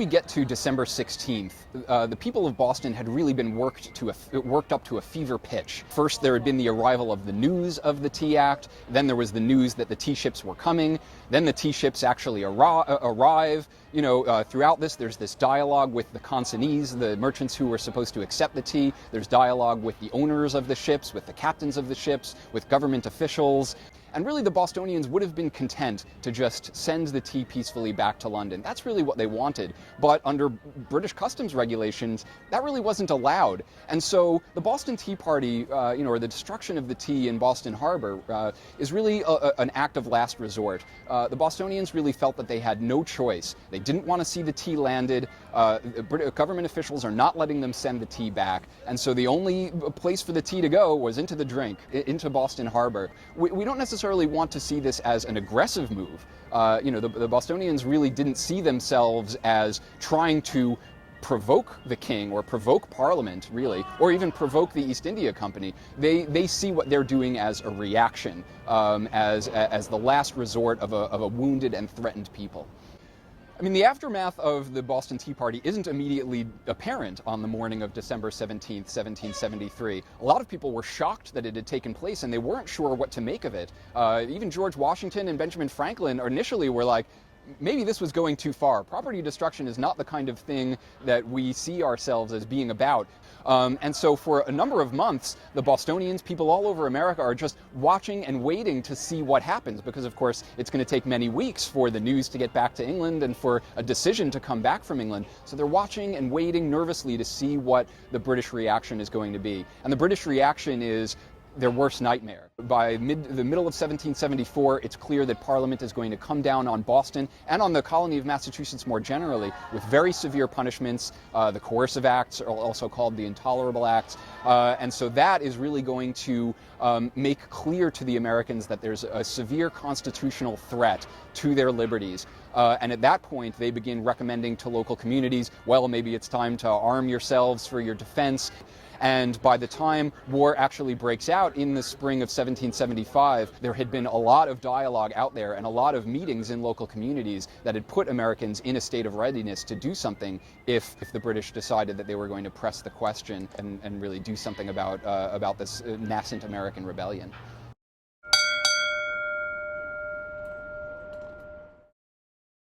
we get to December 16th, the people of Boston had really been worked up to a fever pitch. First, there had been the arrival of the news of the Tea Act. Then there was the news that the tea ships were coming. Then the tea ships actually arrive. Throughout this, there's this dialogue with the consignees, the merchants who were supposed to accept the tea. There's dialogue with the owners of the ships, with the captains of the ships, with government officials. And really, the Bostonians would have been content to just send the tea peacefully back to London. That's really what they wanted. But under British customs regulations, that really wasn't allowed. And so the Boston Tea Party, or the destruction of the tea in Boston Harbor, is really an act of last resort. The Bostonians really felt that they had no choice. They didn't want to see the tea landed. Government officials are not letting them send the tea back. And so the only place for the tea to go was into the drink, into Boston Harbor. We don't necessarily want to see this as an aggressive move. The Bostonians really didn't see themselves as trying to provoke the king or provoke Parliament, really, or even provoke the East India Company. They see what they're doing as a reaction, as the last resort of a wounded and threatened people. I mean, the aftermath of the Boston Tea Party isn't immediately apparent on the morning of December 17th, 1773. A lot of people were shocked that it had taken place, and they weren't sure what to make of it. Even George Washington and Benjamin Franklin initially were like, maybe this was going too far. Property destruction is not the kind of thing that we see ourselves as being about. And so for a number of months, the Bostonians, people all over America, are just watching and waiting to see what happens, because of course it's going to take many weeks for the news to get back to England and for a decision to come back from England. So they're watching and waiting nervously to see what the British reaction is going to be. And the British reaction is their worst nightmare. By the middle of 1774, it's clear that Parliament is going to come down on Boston and on the colony of Massachusetts more generally with very severe punishments. The coercive acts are also called the intolerable acts. And so that is really going to make clear to the Americans that there's a severe constitutional threat to their liberties. And at that point, they begin recommending to local communities, well, maybe it's time to arm yourselves for your defense. And by the time war actually breaks out in the spring of 1775, there had been a lot of dialogue out there and a lot of meetings in local communities that had put Americans in a state of readiness to do something if the British decided that they were going to press the question and really do something about this nascent American rebellion.